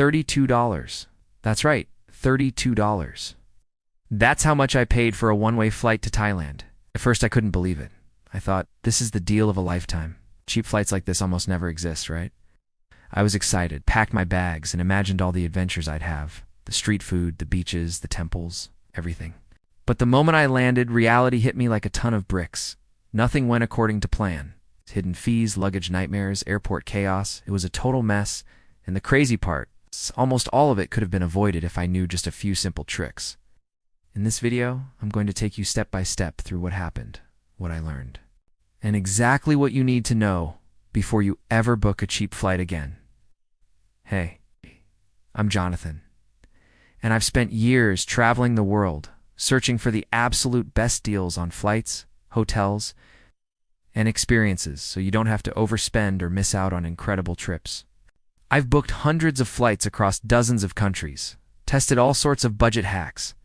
$32. That's right, $32. That's how much I paid for a one-way flight to Thailand. At first I couldn't believe it. I thought, this is the deal of a lifetime. Cheap flights like this almost never exist, right? I was excited, packed my bags, and imagined all the adventures I'd have. The street food, the beaches, the temples, everything. But the moment I landed, reality hit me like a ton of bricks. Nothing went according to plan. Hidden fees, luggage nightmares, airport chaos. It was a total mess. And the crazy part, almost all of it could have been avoided if I knew just a few simple tricks. In this video, I'm going to take you step by step through what happened, what I learned, and exactly what you need to know before you ever book a cheap flight again. Hey, I'm Jonathan, and I've spent years traveling the world, searching for the absolute best deals on flights, hotels, and experiences so you don't have to overspend or miss out on incredible trips. I've booked hundreds of flights across dozens of countries, tested all sorts of budget hacks,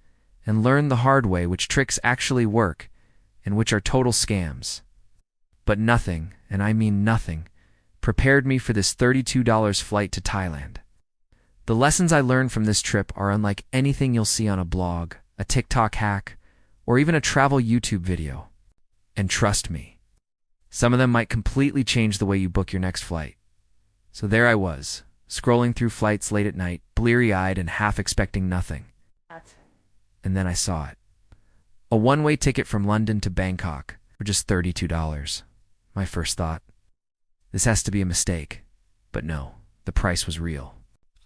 and learned the hard way which tricks actually work and which are total scams. But nothing, and I mean nothing, prepared me for this $32 flight to Thailand. The lessons I learned from this trip are unlike anything you'll see on a blog, a TikTok hack, or even a travel YouTube video. And trust me, some of them might completely change the way you book your next flight. So there I was, scrolling through flights late at night, bleary-eyed and half expecting nothing. And then I saw it. A one-way ticket from London to Bangkok for just $32. My first thought, this has to be a mistake. But no, the price was real.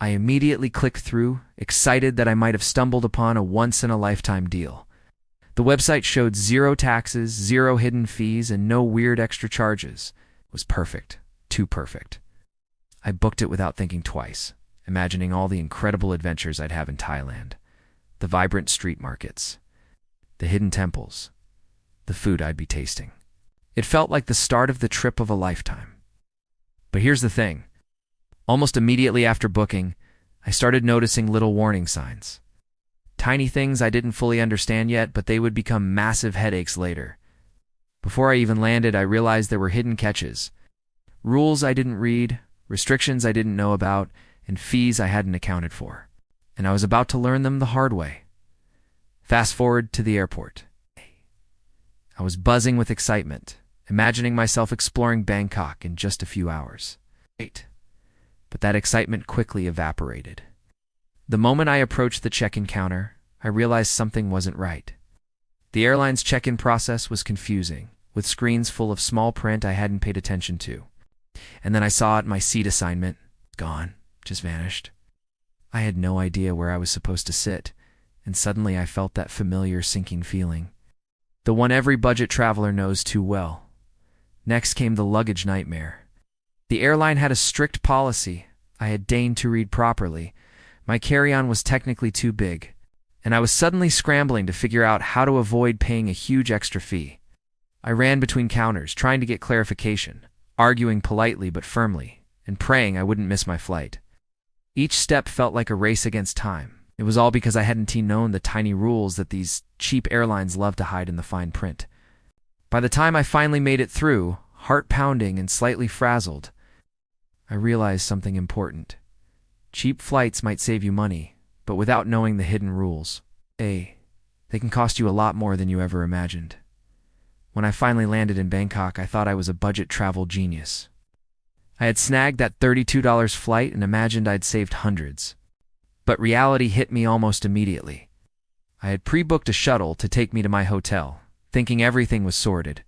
I immediately clicked through, excited that I might have stumbled upon a once-in-a-lifetime deal. The website showed 0 taxes, 0 hidden fees, and no weird extra charges. It was perfect. Too perfect. I booked it without thinking twice, imagining all the incredible adventures I'd have in Thailand. The vibrant street markets, the hidden temples, the food I'd be tasting. It felt like the start of the trip of a lifetime. But here's the thing. Almost immediately after booking, I started noticing little warning signs. Tiny things I didn't fully understand yet, but they would become massive headaches later. Before I even landed, I realized there were hidden catches. Rules I didn't read, restrictions I didn't know about, and fees I hadn't accounted for. And I was about to learn them the hard way. Fast forward to the airport. I was buzzing with excitement, imagining myself exploring Bangkok in just a few hours. But that excitement quickly evaporated. The moment I approached the check-in counter, I realized something wasn't right. The airline's check-in process was confusing, with screens full of small print I hadn't paid attention to. And then I saw it, my seat assignment, gone, just vanished. I had no idea where I was supposed to sit, and suddenly I felt that familiar sinking feeling. The one every budget traveler knows too well. Next came the luggage nightmare. The airline had a strict policy I had deigned to read properly. My carry-on was technically too big, and I was suddenly scrambling to figure out how to avoid paying a huge extra fee. I ran between counters, trying to get clarification, arguing politely but firmly, and praying I wouldn't miss my flight. Each step felt like a race against time. It was all because I hadn't known the tiny rules that these cheap airlines love to hide in the fine print. By the time I finally made it through, heart pounding and slightly frazzled, I realized something important. Cheap flights might save you money, but without knowing the hidden rules, they can cost you a lot more than you ever imagined. When I finally landed in Bangkok, I thought I was a budget travel genius. I had snagged that $32 flight and imagined I'd saved hundreds. But reality hit me almost immediately. I had pre-booked a shuttle to take me to my hotel, thinking everything was sorted.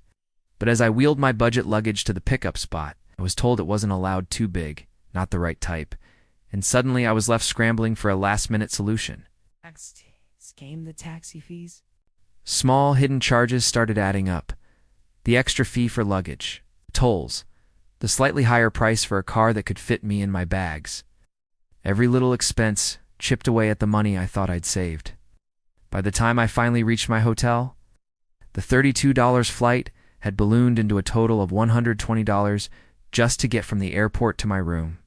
But as I wheeled my budget luggage to the pickup spot, I was told it wasn't allowed too big, not the right type, and suddenly I was left scrambling for a last-minute solution. Scam the taxi fees? Small hidden charges started adding up. The extra fee for luggage, tolls, the slightly higher price for a car that could fit me in my bags. Every little expense chipped away at the money I thought I'd saved. By the time I finally reached my hotel, the $32 flight had ballooned into a total of $120 just to get from the airport to my room.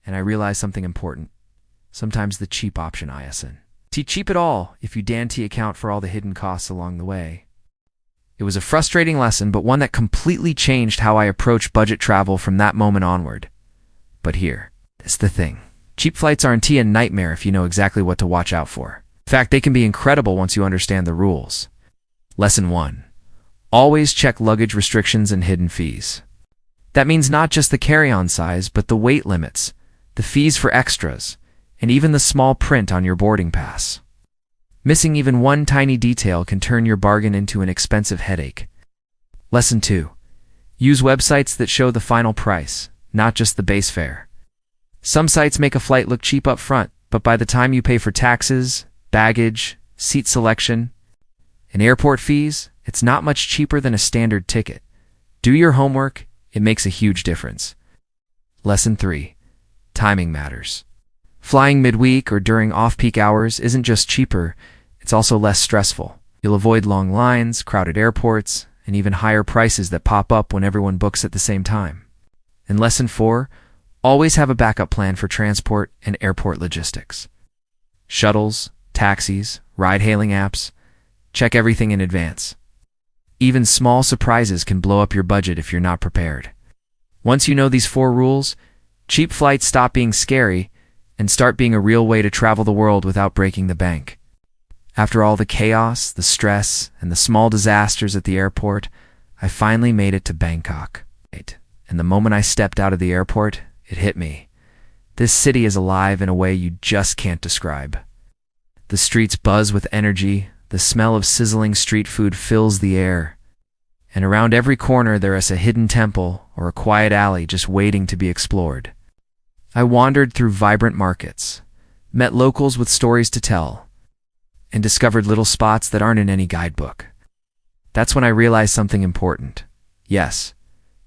And I realized something important. Sometimes the cheap option isn't cheap at all if you dainty account for all the hidden costs along the way. It was a frustrating lesson, but one that completely changed how I approach budget travel from that moment onward. But here's the thing. Cheap flights aren't a nightmare if you know exactly what to watch out for. In fact, they can be incredible once you understand the rules. Lesson 1. Always check luggage restrictions and hidden fees. That means not just the carry-on size, but the weight limits, the fees for extras, and even the small print on your boarding pass. Missing even one tiny detail can turn your bargain into an expensive headache. Lesson 2. Use websites that show the final price, not just the base fare. Some sites make a flight look cheap up front, but by the time you pay for taxes, baggage, seat selection, and airport fees, it's not much cheaper than a standard ticket. Do your homework, it makes a huge difference. Lesson 3. Timing matters. Flying midweek or during off-peak hours isn't just cheaper, it's also less stressful. You'll avoid long lines, crowded airports, and even higher prices that pop up when everyone books at the same time. And Lesson 4. Always have a backup plan for transport and airport logistics. Shuttles, taxis, ride-hailing apps. Check everything in advance. Even small surprises can blow up your budget if you're not prepared. Once you know these 4 rules, cheap flights stop being scary and start being a real way to travel the world without breaking the bank. After all the chaos, the stress, and the small disasters at the airport, I finally made it to Bangkok. And the moment I stepped out of the airport, it hit me. This city is alive in a way you just can't describe. The streets buzz with energy, the smell of sizzling street food fills the air, and around every corner there is a hidden temple or a quiet alley just waiting to be explored. I wandered through vibrant markets, met locals with stories to tell, and discovered little spots that aren't in any guidebook. That's when I realized something important. Yes,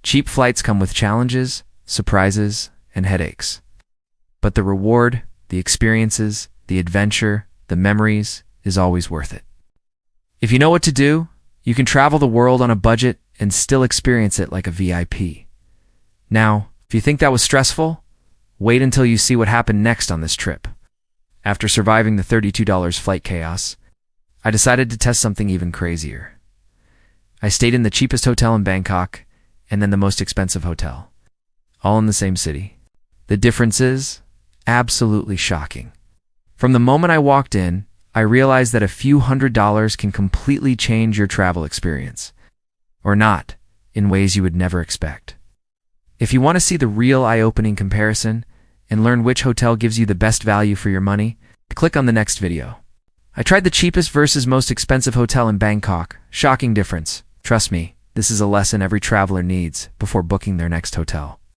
cheap flights come with challenges, surprises, and headaches. But the reward, the experiences, the adventure, the memories is always worth it. If you know what to do, you can travel the world on a budget and still experience it like a VIP. Now, if you think that was stressful, wait until you see what happened next on this trip. After surviving the $32 flight chaos, I decided to test something even crazier. I stayed in the cheapest hotel in Bangkok and then the most expensive hotel, all in the same city. The difference is absolutely shocking. From the moment I walked in, I realized that a few $100s can completely change your travel experience. Or not, in ways you would never expect. If you want to see the real eye-opening comparison and learn which hotel gives you the best value for your money, click on the next video. I tried the cheapest versus most expensive hotel in Bangkok. Shocking difference. Trust me, this is a lesson every traveler needs before booking their next hotel.